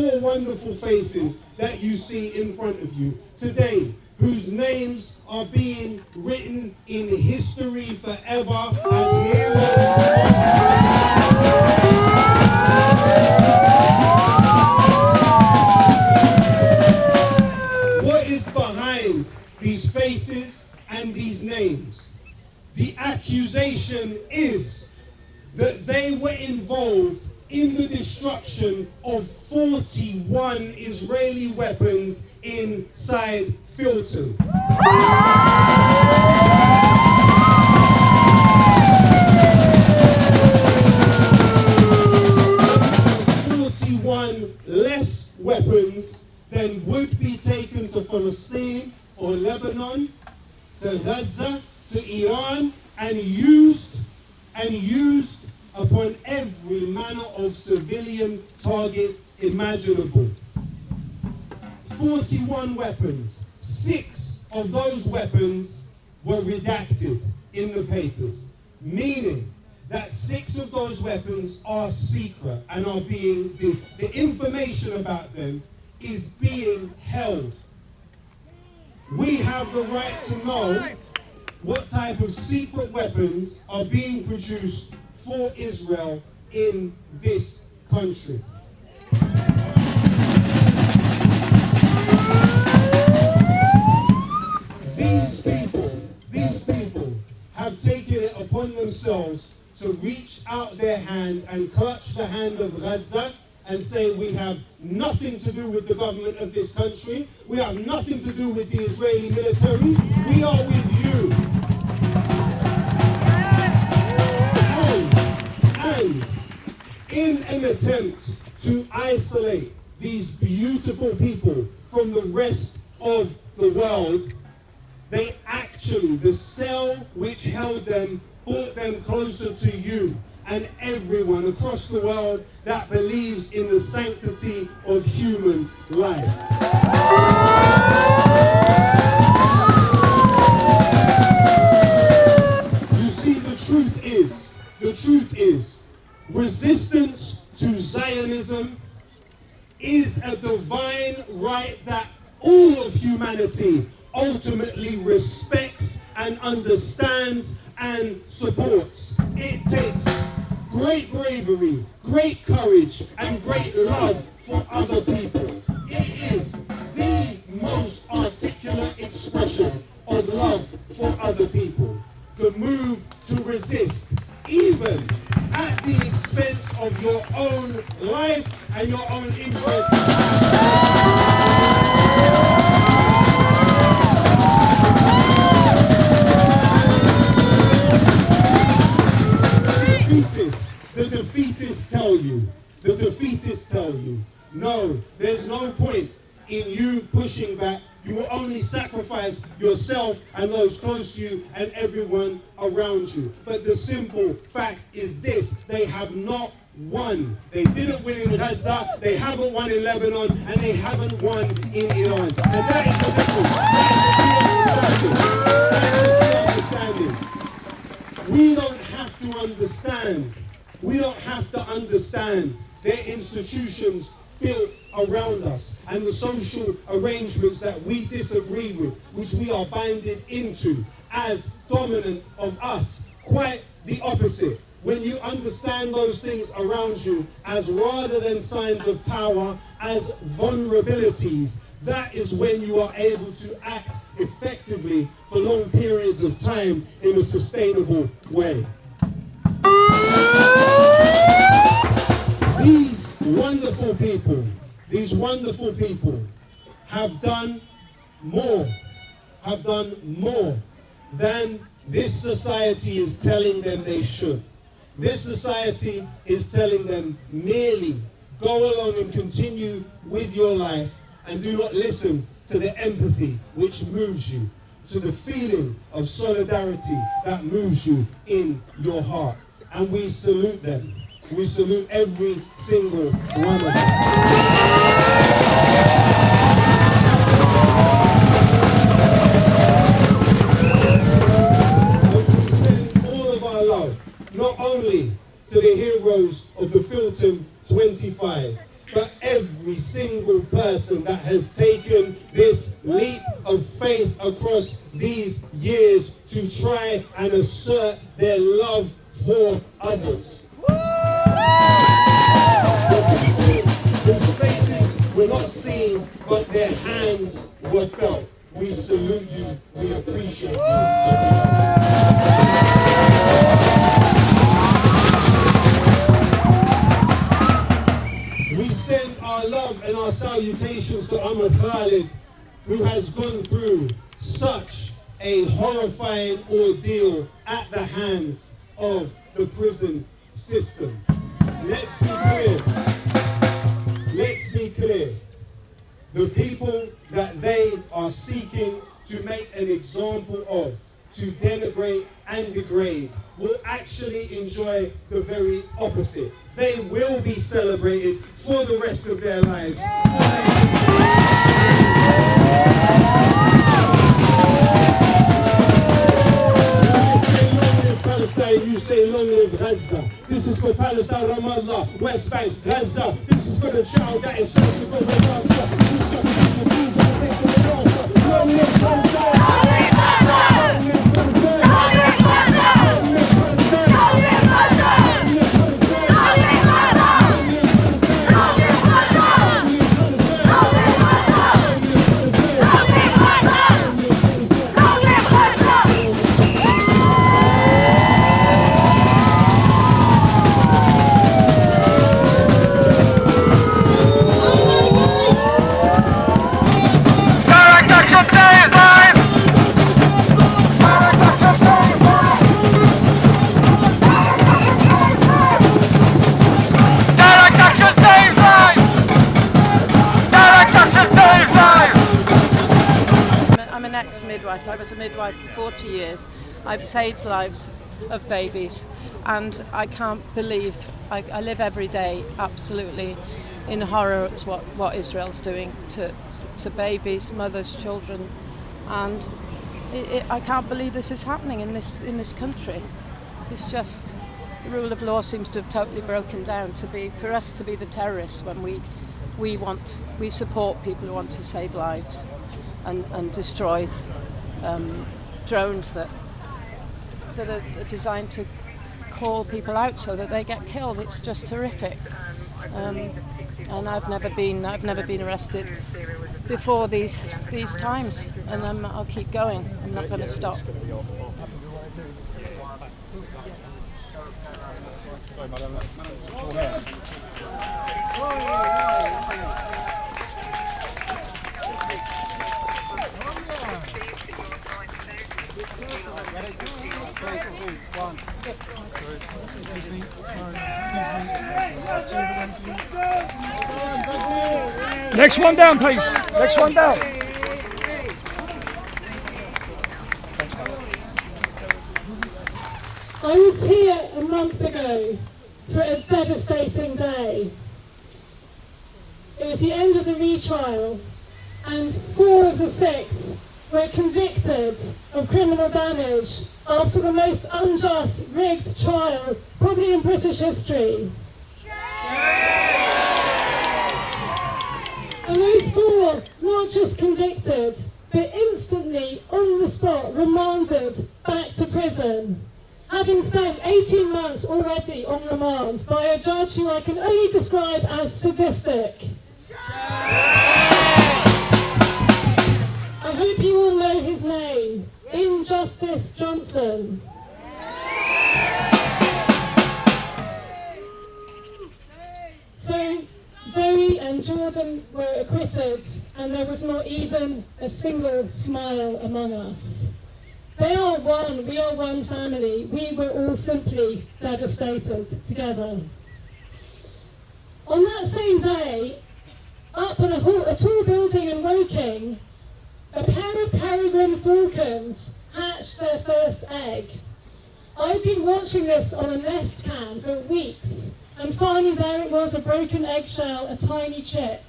four wonderful faces that you see in front of you today, whose names are being written in history forever as heroes. What is behind these faces and these names? The accusation is that they were involved in the destruction of 41 Israeli weapons inside Filton. 41 less weapons than would be taken to Palestine or Lebanon, to Gaza, to Iran, and used upon every manner of civilian target imaginable. 41 weapons. 6 of those weapons were redacted in the papers, meaning that 6 of those weapons are secret and are being, the information about them is being held. We have the right to know what type of secret weapons are being produced for Israel in this country. These people have taken it upon themselves to reach out their hand and clutch the hand of Gaza and say, we have nothing to do with the government of this country. We have nothing to do with the Israeli military. We are with you. And in an attempt to isolate these beautiful people from the rest of the world, they actually, the cell which held them, brought them closer to you and everyone across the world that believes in the sanctity of human life. You see, the truth is, resistance to Zionism is a divine right that all of humanity ultimately respects and understands and supports. It takes great bravery, great courage, and great love for other people. It is the most articulate expression of love for other people. The move to resist, even at the expense of your own life and your own interest. The defeatists tell you, no, there's no point in you pushing back. You will only sacrifice yourself and those close to you and everyone around you. But the simple fact is this: they have not won. They didn't win in Gaza, they haven't won in Lebanon, and they haven't won in Iran. And that is the difference. That is the understanding. We don't have to understand. We don't have to understand their institutions built around us and the social arrangements that we disagree with, which we are binded into as dominant of us. Quite the opposite. When you understand those things around you as rather than signs of power, as vulnerabilities, that is when you are able to act effectively for long periods of time in a sustainable way. These wonderful people have done more than this society is telling them they should. This society is telling them merely go along and continue with your life and do not listen to the empathy which moves you, to the feeling of solidarity that moves you in your heart. And we salute them. We salute every single one of them. We send all of our love, not only to the heroes of the Filton 25, but every single person that has taken this leap of faith across these years to try and assert their love for others. Whose faces were not seen, but their hands were felt. We salute you. We appreciate you. We send our love and our salutations to Ahmed Khalid, who has gone through such a horrifying ordeal at the hands of the prison system. Let's be clear. Let's be clear. The people that they are seeking to make an example of, to denigrate and degrade, will actually enjoy the very opposite. They will be celebrated for the rest of their lives. Palestine, you say long live Gaza. This is for Palestine, Ramallah, West Bank, Gaza. This is for the child that is searching for the answer. Long live Palestine. Midwife. I was a midwife for 40 years. I've saved lives of babies, and I can't believe I live every day absolutely in horror at what Israel's doing to babies, mothers, children, and I can't believe this is happening in this country. It's just the rule of law seems to have totally broken down for us to be the terrorists when we support people who want to save lives and destroy drones that are designed to call people out so that they get killed. It's just horrific. And I've never been arrested before these times, and I'll keep going. I'm not going to stop. Next one down, please. Next one down. I was here a month ago for a devastating day. It was the end of the retrial, and 4 of the 6 were convicted of criminal damage after the most unjust, rigged trial probably in British history. And those 4 not just convicted, but instantly, on the spot, remanded back to prison, having spent 18 months already on remand by a judge who I can only describe as sadistic. I hope you all know his name, Injustice Johnson. So Zoe and Jordan were acquitted, and there was not even a single smile among us. They are one, we are one family. We were all simply devastated together. On that same day, up in a tall building in Woking, a pair of peregrine falcons hatched their first egg. I've been watching this on a nest cam for weeks, and finally there it was, a broken eggshell, a tiny chick.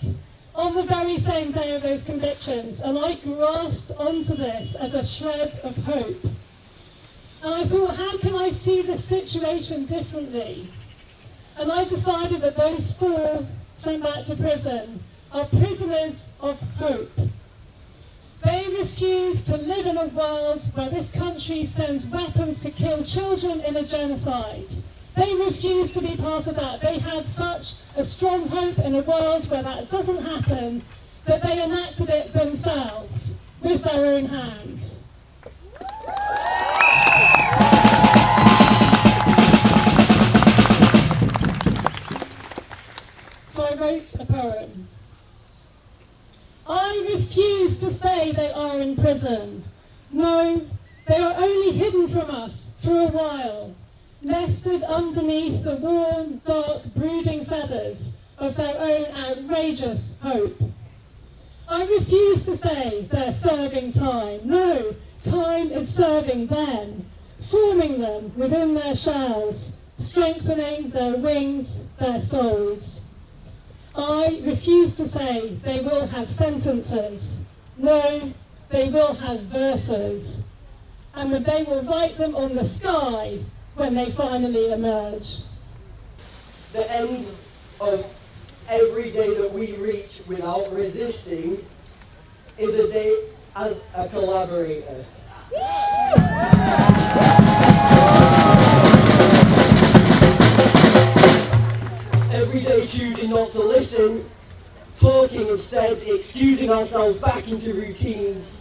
On the very same day of those convictions, and I grasped onto this as a shred of hope. And I thought, how can I see this situation differently? And I decided that those 4 sent back to prison are prisoners of hope. They refuse to live in a world where this country sends weapons to kill children in a genocide. They refuse to be part of that. They had such a strong hope in a world where that doesn't happen that they enacted it themselves with their own hands. So I wrote a poem. I refuse to say they are in prison. No, they are only hidden from us for a while, nested underneath the warm, dark, brooding feathers of their own outrageous hope. I refuse to say they're serving time. No, time is serving them, forming them within their shells, strengthening their wings, their souls. I refuse to say they will have sentences. No, they will have verses. And they will write them on the sky when they finally emerge. The end of every day that we reach without resisting is a day as a collaborator. Every day choosing not to listen, talking instead, excusing ourselves back into routines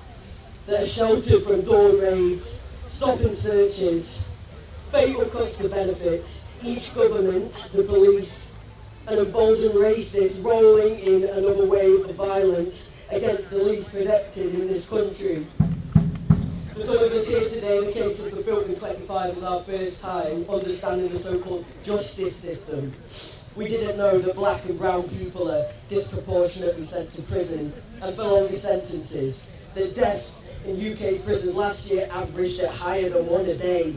that are sheltered from dawn raids, stopping searches, fatal cuts to benefits, each government, the police, and emboldened racists rolling in another wave of violence against the least protected in this country. For some of us here today, the case of the Filton 25 was our first time understanding the so-called justice system. We didn't know that black and brown people are disproportionately sent to prison and for longer sentences. The deaths in UK prisons last year averaged at higher than one a day.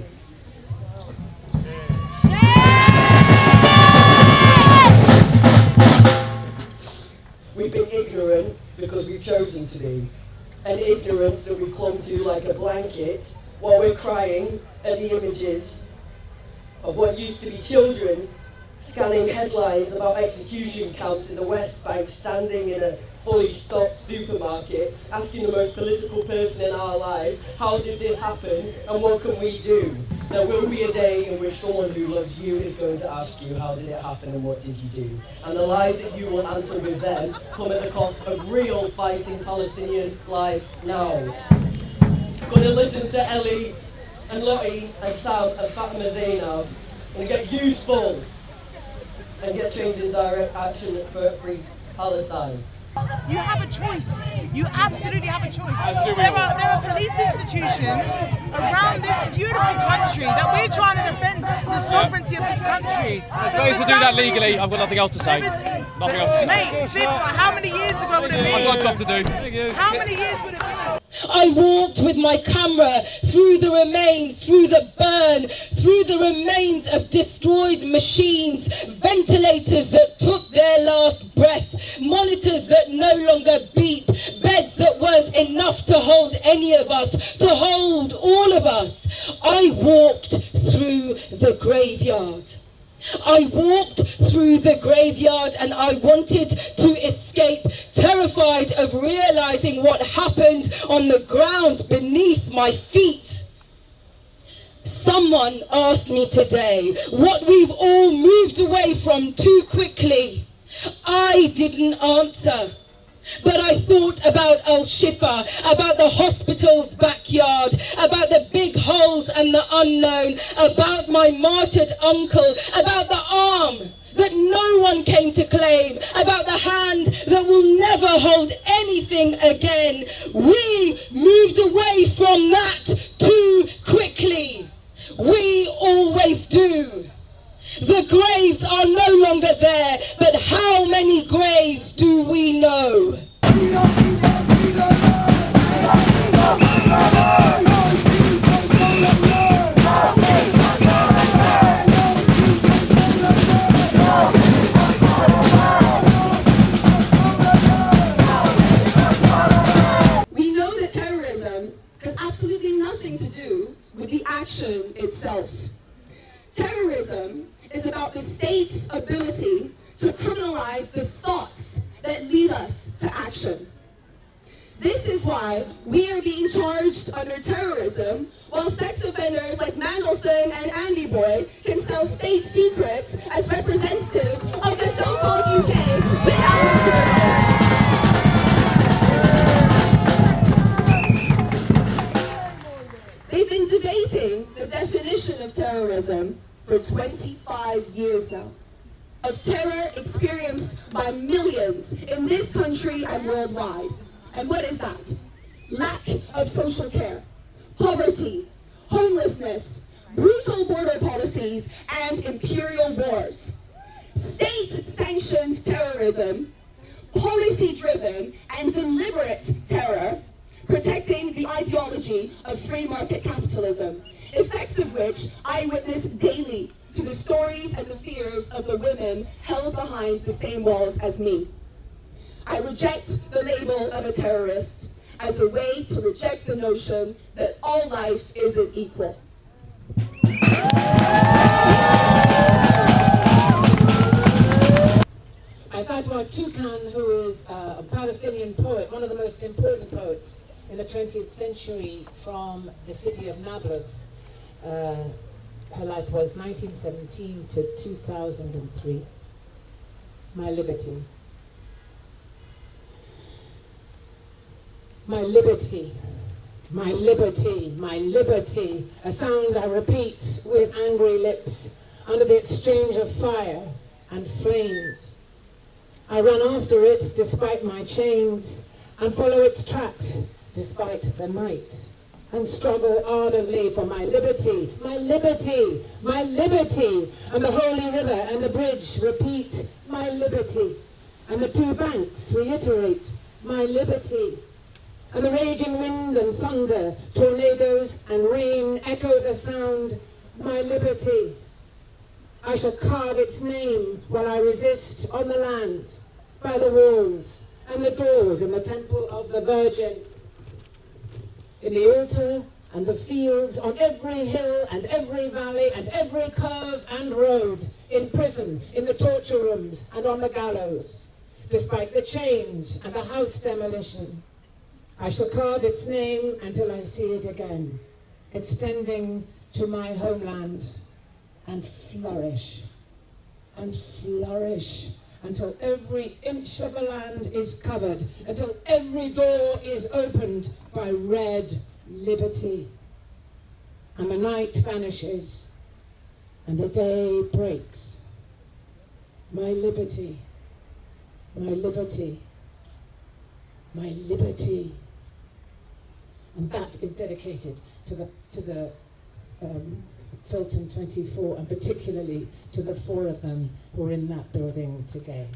We've been ignorant because we've chosen to be. An ignorance that we've clung to like a blanket while we're crying at the images of what used to be children scanning headlines about execution camps in the West Bank, standing in a fully stocked supermarket, asking the most political person in our lives, how did this happen and what can we do? There will be a day in which someone who loves you is going to ask you, how did it happen and what did you do? And the lies that you will answer with them come at the cost of real fighting Palestinian lives now. Going to listen to Ellie and Lottie and Sam and Fatema Zainab and get useful and get trained in direct action for free Palestine. You have a choice. You absolutely have a choice. There are police institutions around this beautiful country that we're trying to defend the sovereignty of this country. There's ways to do that legally. I've got nothing else to say. Nothing else to say. Mate, how many years ago would it be? I've got a job to do. How many years would it be? I walked with my camera through the remains, through the burn, through the remains of destroyed machines, ventilators that took their last breath, monitors that no longer beep, beds that weren't enough to hold any of us, to hold all of us. I walked through the graveyard. I walked through the graveyard and I wanted to escape, terrified of realizing what happened on the ground beneath my feet. Someone asked me today what we've all moved away from too quickly. I didn't answer. But I thought about Al-Shifa, about the hospital's backyard, about the big holes and the unknown, about my martyred uncle, about the arm that no one came to claim, about the hand that will never hold anything again. We moved away from that too quickly. We always do. The graves are no longer there, but how many graves do we know? We know that terrorism has absolutely nothing to do with the action itself. Terrorism is about the state's ability to criminalize the thoughts that lead us to action. This is why we are being charged under terrorism, while sex offenders like Mandelson and Andy Boy can sell state secrets as representatives of the so-called UK without They've been debating the definition of terrorism for 25 years now. Of terror experienced by millions in this country and worldwide. And what is that? Lack of social care, poverty, homelessness, brutal border policies, and imperial wars. State-sanctioned terrorism, policy-driven and deliberate terror, protecting the ideology of free market capitalism, effects of which I witness daily through the stories and the fears of the women held behind the same walls as me. I reject the label of a terrorist as a way to reject the notion that all life isn't equal. Fatema Toucan, who is a Palestinian poet, one of the most important poets in the 20th century from the city of Nablus. Her life was 1917 to 2003. My liberty. My liberty, my liberty, my liberty, a sound I repeat with angry lips under the exchange of fire and flames. I run after it despite my chains and follow its tracks despite the night and struggle ardently for my liberty, my liberty, my liberty. And the holy river and the bridge repeat, my liberty. And the two banks reiterate, my liberty. And the raging wind and thunder, tornadoes and rain echo the sound, my liberty. I shall carve its name while I resist on the land, by the walls and the doors in the temple of the Virgin, in the altar and the fields, on every hill and every valley and every curve and road, in prison, in the torture rooms and on the gallows, despite the chains and the house demolition. I shall carve its name until I see it again, extending to my homeland, and flourish, until every inch of the land is covered, until every door is opened by red liberty. And the night vanishes, and the day breaks. My liberty, my liberty, my liberty. And that is dedicated to the Filton 24, and particularly to the 4 of them who are in that building today.